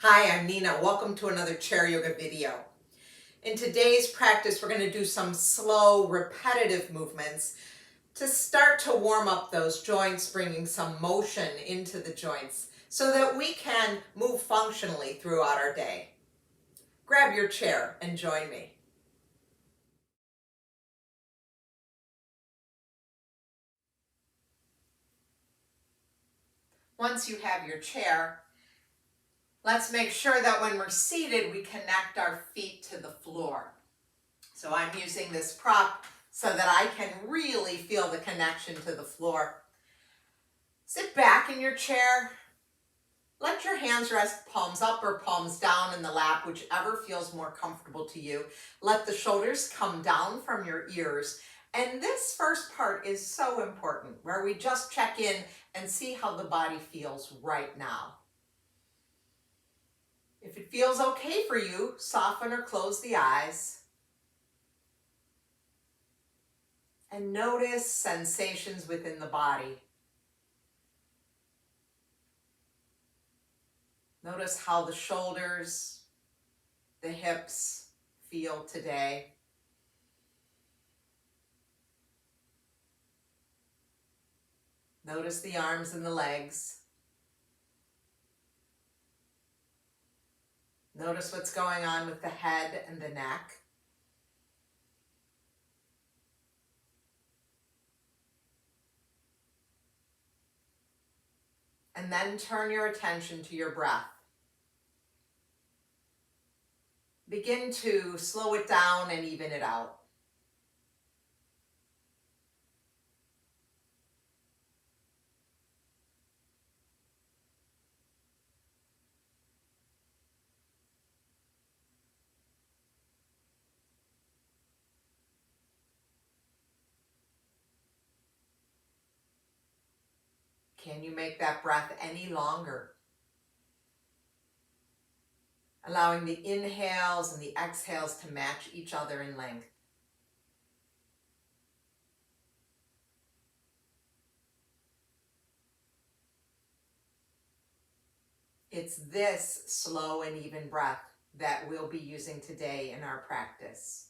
Hi, I'm Nina. Welcome to another chair yoga video. In today's practice, we're going to do some slow, repetitive movements to start to warm up those joints, bringing some motion into the joints so that we can move functionally throughout our day. Grab your chair and join me. Once you have your chair, let's make sure that when we're seated, we connect our feet to the floor. So I'm using this prop so that I can really feel the connection to the floor. Sit back in your chair. Let your hands rest palms up or palms down in the lap, whichever feels more comfortable to you. Let the shoulders come down from your ears. And this first part is so important, where we just check in and see how the body feels right now. If it feels okay for you, soften or close the eyes. And notice sensations within the body. Notice how the shoulders, the hips feel today. Notice the arms and the legs. Notice what's going on with the head and the neck. And then turn your attention to your breath. Begin to slow it down and even it out. Can you make that breath any longer? Allowing the inhales and the exhales to match each other in length. It's this slow and even breath that we'll be using today in our practice.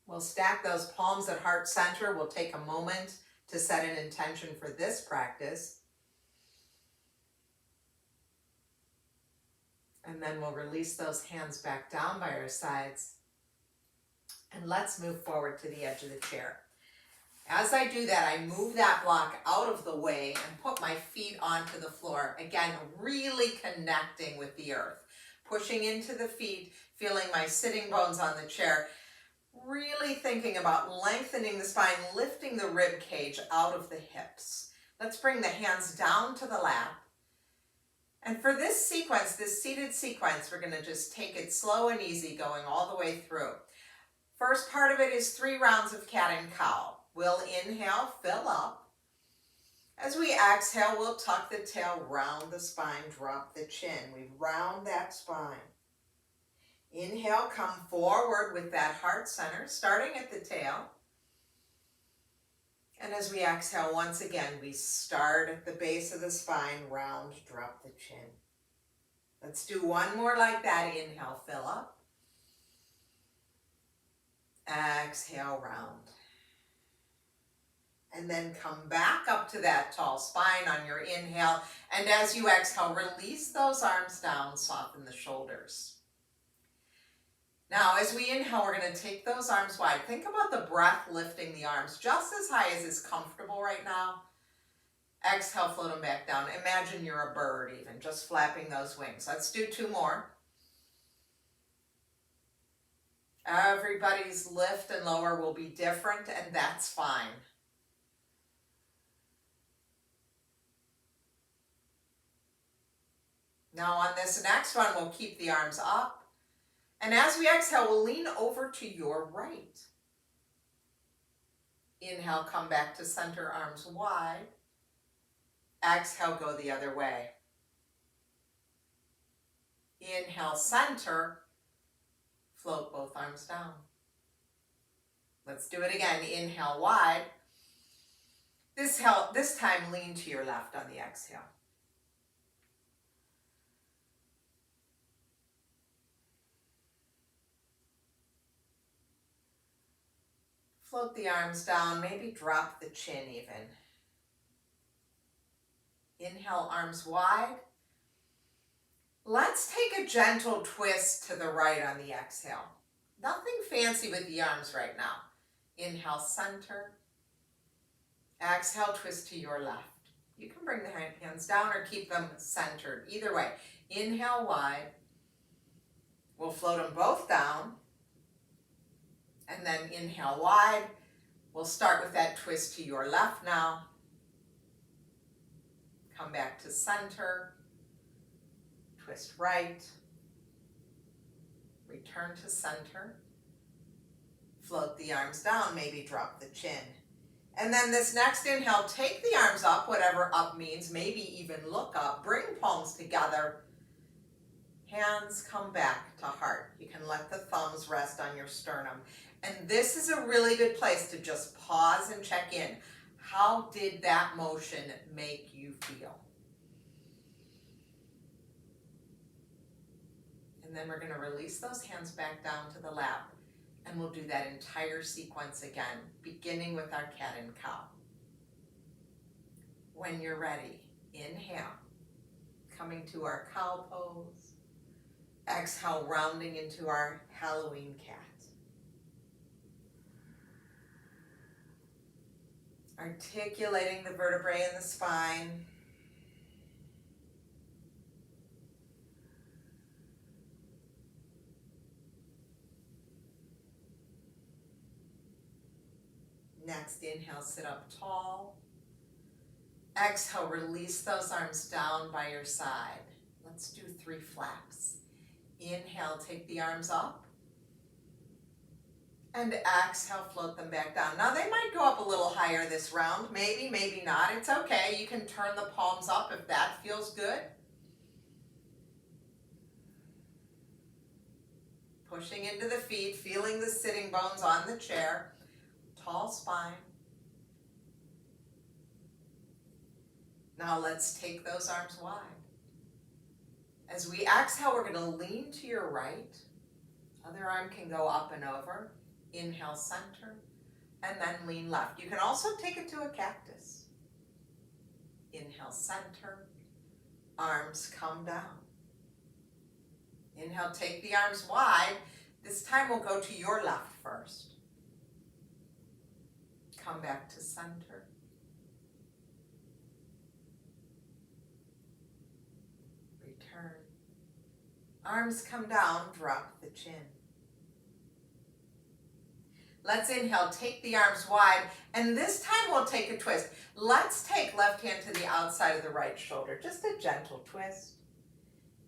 We'll stack those palms at heart center. We'll take a moment to set an intention for this practice. And then we'll release those hands back down by our sides. And let's move forward to the edge of the chair. As I do that, I move that block out of the way and put my feet onto the floor. Again, really connecting with the earth. Pushing into the feet, feeling my sitting bones on the chair. Really thinking about lengthening the spine, lifting the rib cage out of the hips. Let's bring the hands down to the lap. And for this sequence, this seated sequence, we're going to just take it slow and easy, going all the way through. First part of it is 3 rounds of cat and cow. We'll inhale, fill up. As we exhale, we'll tuck the tail, round the spine, drop the chin. We round that spine. Inhale, come forward with that heart center, starting at the tail. And as we exhale, once again, we start at the base of the spine, round, drop the chin. Let's do one more like that. Inhale, fill up. Exhale, round. And then come back up to that tall spine on your inhale. And as you exhale, release those arms down, soften the shoulders. Now, as we inhale, we're going to take those arms wide. Think about the breath lifting the arms just as high as is comfortable right now. Exhale, float them back down. Imagine you're a bird even, just flapping those wings. Let's do 2 more. Everybody's lift and lower will be different, and that's fine. Now on this next one, we'll keep the arms up. And as we exhale, we'll lean over to your right. Inhale, come back to center, arms wide. Exhale, go the other way. Inhale, center. Float both arms down. Let's do it again. Inhale, wide. This time lean to your left on the exhale. Float the arms down, maybe drop the chin even. Inhale, arms wide. Let's take a gentle twist to the right on the exhale. Nothing fancy with the arms right now. Inhale, center. Exhale, twist to your left. You can bring the hands down or keep them centered. Either way. Inhale wide. We'll float them both down. And then inhale wide. We'll start with that twist to your left now. Come back to center. Twist right. Return to center. Float the arms down, maybe drop the chin. And then this next inhale, take the arms up, whatever up means, maybe even look up. Bring palms together. Hands come back to heart. You can let the thumbs rest on your sternum. And this is a really good place to just pause and check in. How did that motion make you feel? And then we're going to release those hands back down to the lap. And we'll do that entire sequence again, beginning with our cat and cow. When you're ready, inhale, coming to our cow pose. Exhale, rounding into our Halloween cat. Articulating the vertebrae in the spine. Next, inhale, sit up tall. Exhale, release those arms down by your side. Let's do 3 flaps. Inhale, take the arms up. And exhale, float them back down. Now they might go up a little higher this round. Maybe, maybe not. It's okay. You can turn the palms up if that feels good. Pushing into the feet, feeling the sitting bones on the chair. Tall spine. Now let's take those arms wide. As we exhale, we're going to lean to your right. Other arm can go up and over. Inhale, center, and then lean left. You can also take it to a cactus. Inhale, center, arms come down. Inhale, take the arms wide. This time we'll go to your left first. Come back to center. Return. Arms come down, drop the chin. Let's inhale, take the arms wide, and this time we'll take a twist. Let's take left hand to the outside of the right shoulder, just a gentle twist.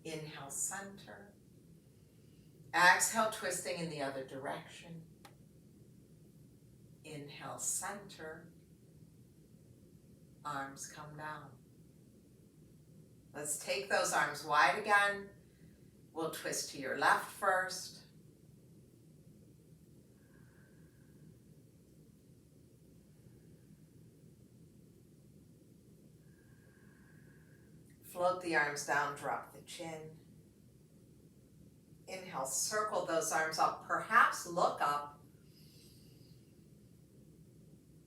Inhale, center. Exhale, twisting in the other direction. Inhale, center. Arms come down. Let's take those arms wide again. We'll twist to your left first. Float the arms down, drop the chin. Inhale, circle those arms up, perhaps look up.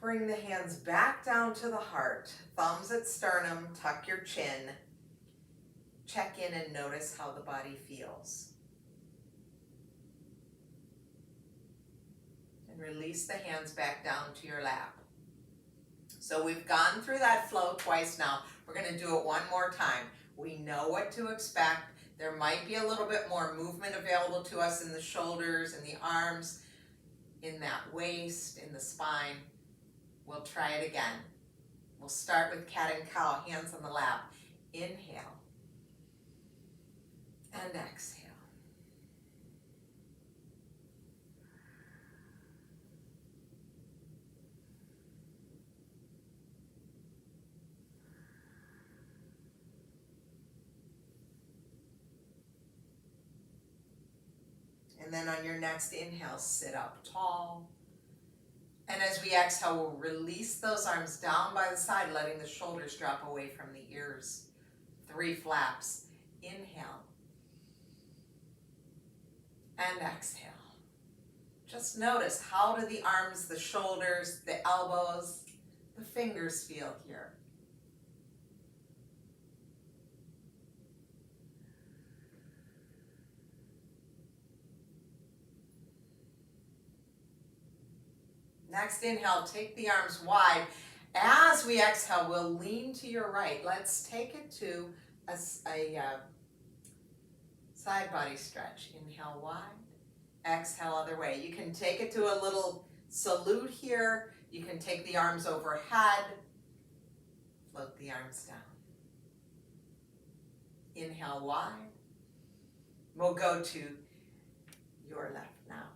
Bring the hands back down to the heart. Thumbs at sternum, tuck your chin. Check in and notice how the body feels. And release the hands back down to your lap. So we've gone through that flow twice now. We're going to do it one more time. We know what to expect. There might be a little bit more movement available to us in the shoulders, in the arms, in that waist, in the spine. We'll try it again. We'll start with cat and cow, hands on the lap. Inhale and exhale. And then on your next inhale, sit up tall. And as we exhale, we'll release those arms down by the side, letting the shoulders drop away from the ears. 3 flaps. Inhale. And exhale. Just notice, how do the arms, the shoulders, the elbows, the fingers feel here? Next inhale, take the arms wide. As we exhale, we'll lean to your right. Let's take it to a side body stretch. Inhale wide, exhale other way. You can take it to a little salute here. You can take the arms overhead, float the arms down. Inhale wide. We'll go to your left now.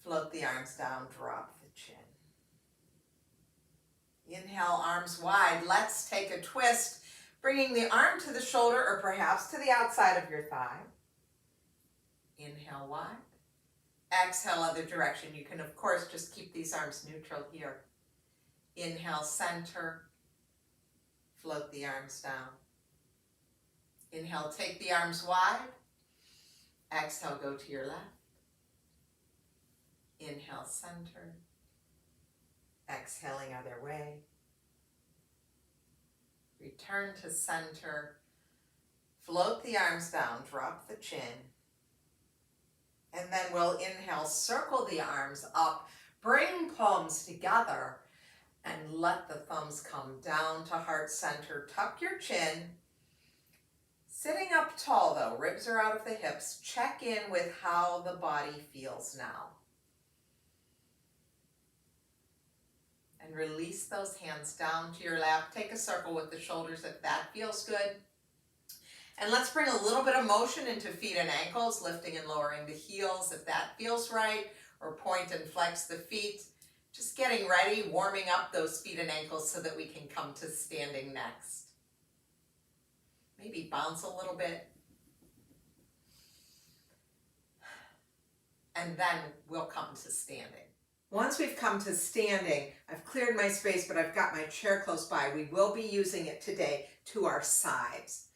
Float the arms down, drop the chin. Inhale, arms wide. Let's take a twist, bringing the arm to the shoulder or perhaps to the outside of your thigh. Inhale wide. Exhale, other direction. You can, of course, just keep these arms neutral here. Inhale, center. Float the arms down. Inhale, take the arms wide. Exhale, go to your left. Inhale, center. Exhaling other way. Return to center. Float the arms down, drop the chin. And then we'll inhale, circle the arms up, bring palms together, and let the thumbs come down to heart center. Tuck your chin. Sitting up tall though, ribs are out of the hips. Check in with how the body feels now. And release those hands down to your lap. Take a circle with the shoulders if that feels good. And let's bring a little bit of motion into feet and ankles, lifting and lowering the heels if that feels right, or point and flex the feet. Just getting ready, warming up those feet and ankles so that we can come to standing next. Maybe bounce a little bit. And then we'll come to standing. Once we've come to standing, I've cleared my space, but I've got my chair close by. We will be using it today to our sides.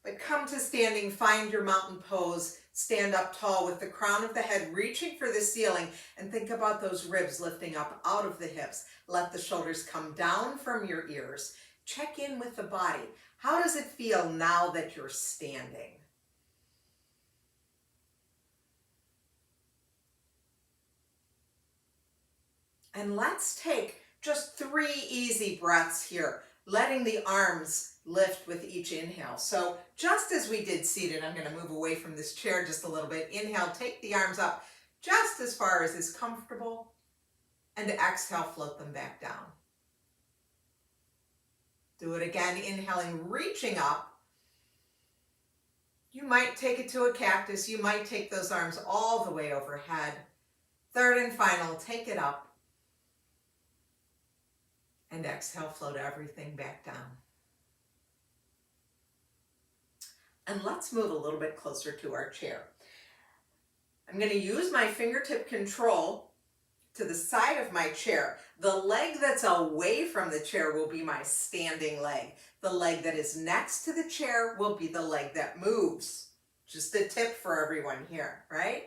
But come to standing, find your mountain pose, stand up tall with the crown of the head reaching for the ceiling, and think about those ribs lifting up out of the hips. Let the shoulders come down from your ears. Check in with the body. How does it feel now that you're standing? And let's take just 3 easy breaths here, letting the arms lift with each inhale. So just as we did seated, I'm going to move away from this chair just a little bit. Inhale, take the arms up just as far as is comfortable, and exhale, float them back down. Do it again, inhaling, reaching up. You might take it to a cactus. You might take those arms all the way overhead. Third and final, take it up. And exhale, float everything back down. And let's move a little bit closer to our chair. I'm going to use my fingertip control to the side of my chair. The leg that's away from the chair will be my standing leg. The leg that is next to the chair will be the leg that moves. Just a tip for everyone here, right?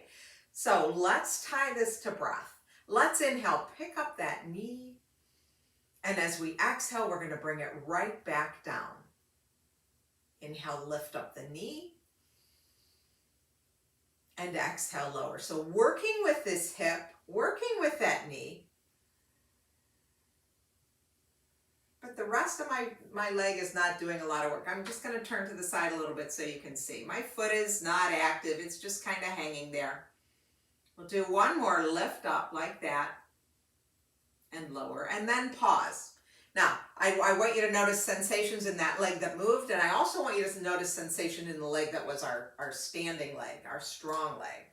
So let's tie this to breath. Let's inhale, pick up that knee. And as we exhale, we're going to bring it right back down. Inhale, lift up the knee. And exhale, lower. So working with this hip, working with that knee. But the rest of my leg is not doing a lot of work. I'm just going to turn to the side a little bit so you can see. My foot is not active. It's just kind of hanging there. We'll do one more lift up like that. And lower, and then pause. Now, I want you to notice sensations in that leg that moved, and I also want you to notice sensation in the leg that was our standing leg, our strong leg.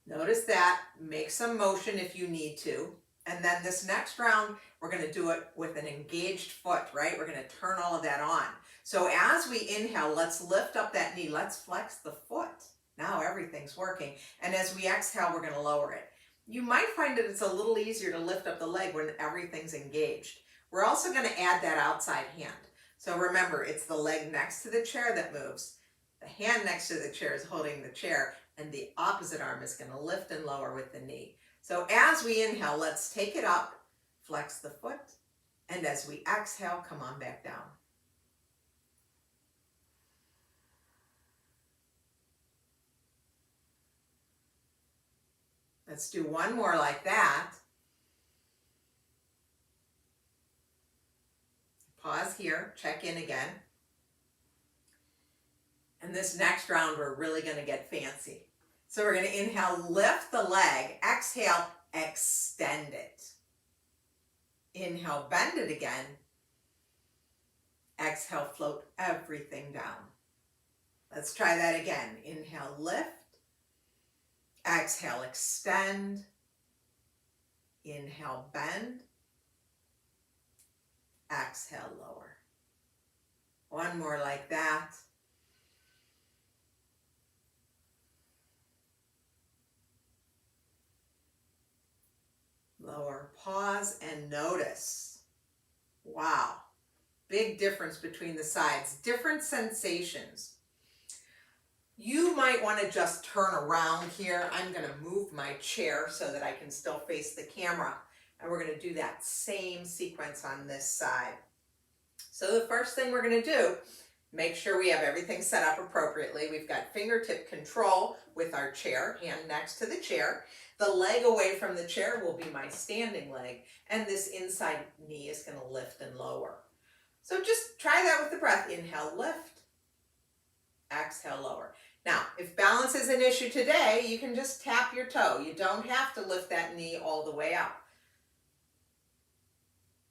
Notice that, make some motion if you need to, and then this next round, we're going to do it with an engaged foot, right? We're going to turn all of that on. So as we inhale, let's lift up that knee. Let's flex the foot. Now everything's working. And as we exhale, we're going to lower it. You might find that it's a little easier to lift up the leg when everything's engaged. We're also going to add that outside hand. So remember, it's the leg next to the chair that moves. The hand next to the chair is holding the chair, and the opposite arm is going to lift and lower with the knee. So as we inhale, let's take it up, flex the foot, and as we exhale, come on back down. Let's do one more like that. Pause here, check in again. And this next round, we're really going to get fancy. So we're going to inhale, lift the leg. Exhale, extend it. Inhale, bend it again. Exhale, float everything down. Let's try that again. Inhale, lift. Exhale, extend. Inhale, bend. Exhale, lower. One more like that. Lower, pause, and notice. Wow, big difference between the sides, different sensations. You might want to just turn around here. I'm going to move my chair so that I can still face the camera. And we're going to do that same sequence on this side. So the first thing we're going to do, make sure we have everything set up appropriately. We've got fingertip control with our chair, hand next to the chair. The leg away from the chair will be my standing leg, and this inside knee is going to lift and lower. So just try that with the breath. Inhale, lift. Exhale, lower. Now, if balance is an issue today, you can just tap your toe. You don't have to lift that knee all the way up.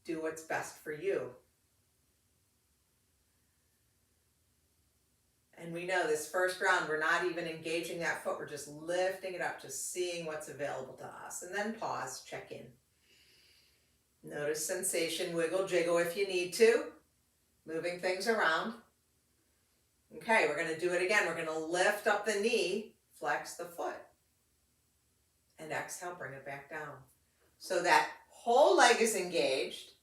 Do what's best for you. And we know this first round, we're not even engaging that foot. We're just lifting it up, just seeing what's available to us. And then pause, check in. Notice sensation, wiggle, jiggle if you need to. Moving things around. Okay, we're going to do it again. We're going to lift up the knee, flex the foot. And exhale, bring it back down. So that whole leg is engaged.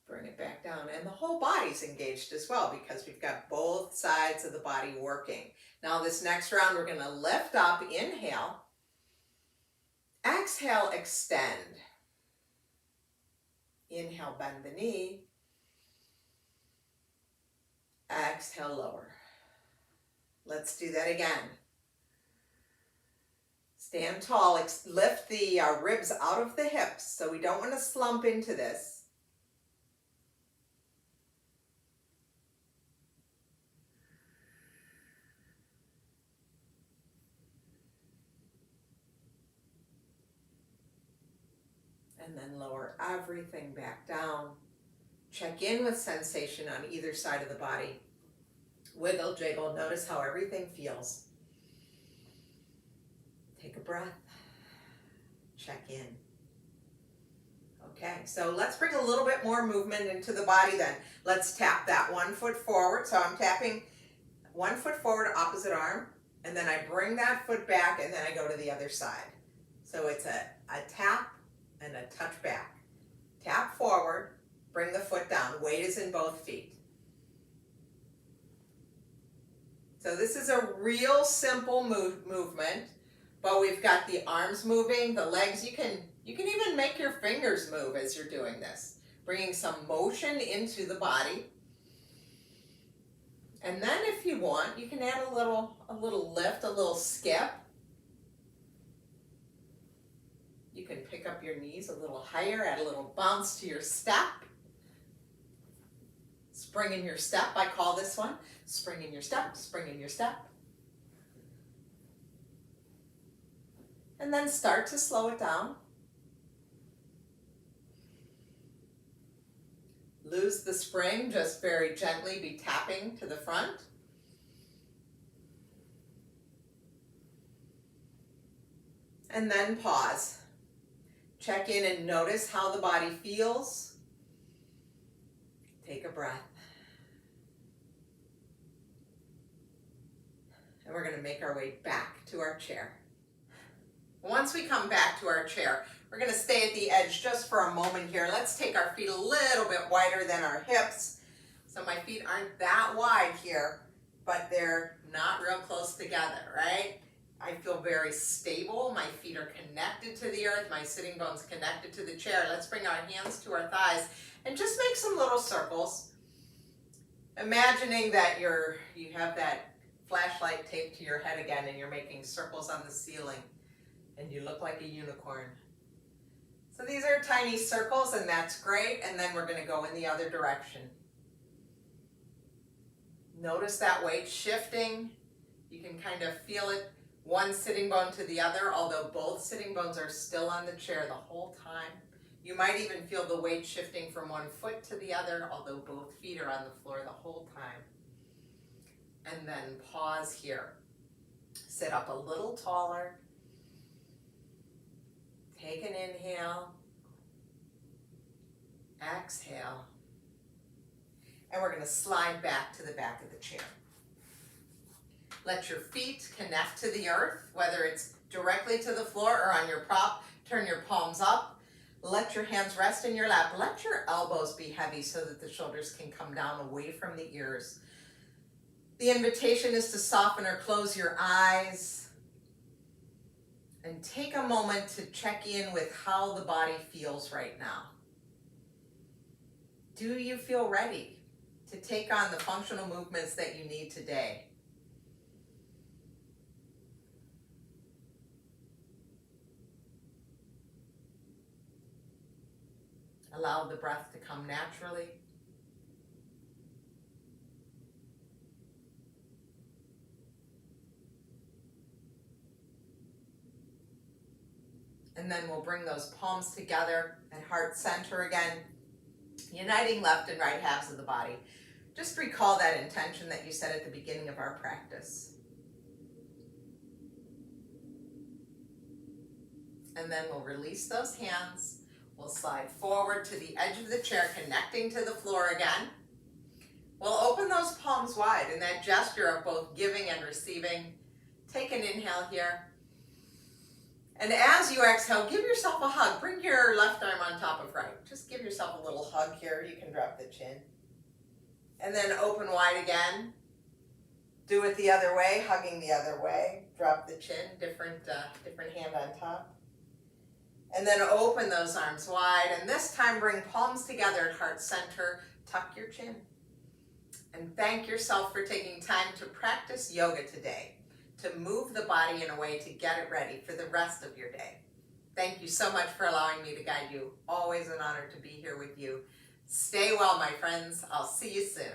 Bring it back down, and the whole body's engaged as well because we've got both sides of the body working. Now this next round, we're going to lift up, inhale, exhale, extend. Inhale, bend the knee. Exhale, lower. Let's do that again. Stand tall, lift the ribs out of the hips, so we don't want to slump into this. And then lower everything back down. Check in with sensation on either side of the body. Wiggle, jiggle, notice how everything feels. Take a breath. Check in. Okay, so let's bring a little bit more movement into the body then. Let's tap that 1 foot forward. So I'm tapping 1 foot forward, opposite arm, and then I bring that foot back and then I go to the other side. So it's a tap and a touch back. Tap forward, bring the foot down. Weight is in both feet. So this is a real simple movement, but we've got the arms moving, the legs. You can even make your fingers move as you're doing this, bringing some motion into the body. And then if you want, you can add a little lift, a little skip. You can pick up your knees a little higher, add a little bounce to your step. Spring in your step, I call this one. Spring in your step, spring in your step. And then start to slow it down. Lose the spring, just very gently be tapping to the front. And then pause. Check in and notice how the body feels. Take a breath. And we're going to make our way back to our chair. Once we come back to our chair, we're going to stay at the edge just for a moment here. Let's take our feet a little bit wider than our hips. So my feet aren't that wide here, but they're not real close together, right? I feel very stable. My feet are connected to the earth. My sitting bone's connected to the chair. Let's bring our hands to our thighs and just make some little circles. Imagining that you have that flashlight taped to your head again and you're making circles on the ceiling and you look like a unicorn. So these are tiny circles and that's great, and then we're going to go in the other direction. Notice that weight shifting. You can kind of feel it, one sitting bone to the other, although both sitting bones are still on the chair the whole time. You might even feel the weight shifting from one foot to the other, although both feet are on the floor the whole time. And then pause here. Sit up a little taller. Take an inhale. Exhale. And we're going to slide back to the back of the chair. Let your feet connect to the earth, whether it's directly to the floor or on your prop. Turn your palms up. Let your hands rest in your lap. Let your elbows be heavy so that the shoulders can come down away from the ears. The invitation is to soften or close your eyes and take a moment to check in with how the body feels right now. Do you feel ready to take on the functional movements that you need today? Allow the breath to come naturally. And then we'll bring those palms together and heart center again, uniting left and right halves of the body. Just recall that intention that you said at the beginning of our practice. And then we'll release those hands. We'll slide forward to the edge of the chair, connecting to the floor again. We'll open those palms wide in that gesture of both giving and receiving. Take an inhale here. And as you exhale, give yourself a hug. Bring your left arm on top of right. Just give yourself a little hug here. You can drop the chin. And then open wide again. Do it the other way, hugging the other way. Drop the chin, different hand on top. And then open those arms wide. And this time bring palms together at heart center. Tuck your chin. And thank yourself for taking time to practice yoga today, to move the body in a way to get it ready for the rest of your day. Thank you so much for allowing me to guide you. Always an honor to be here with you. Stay well, my friends. I'll see you soon.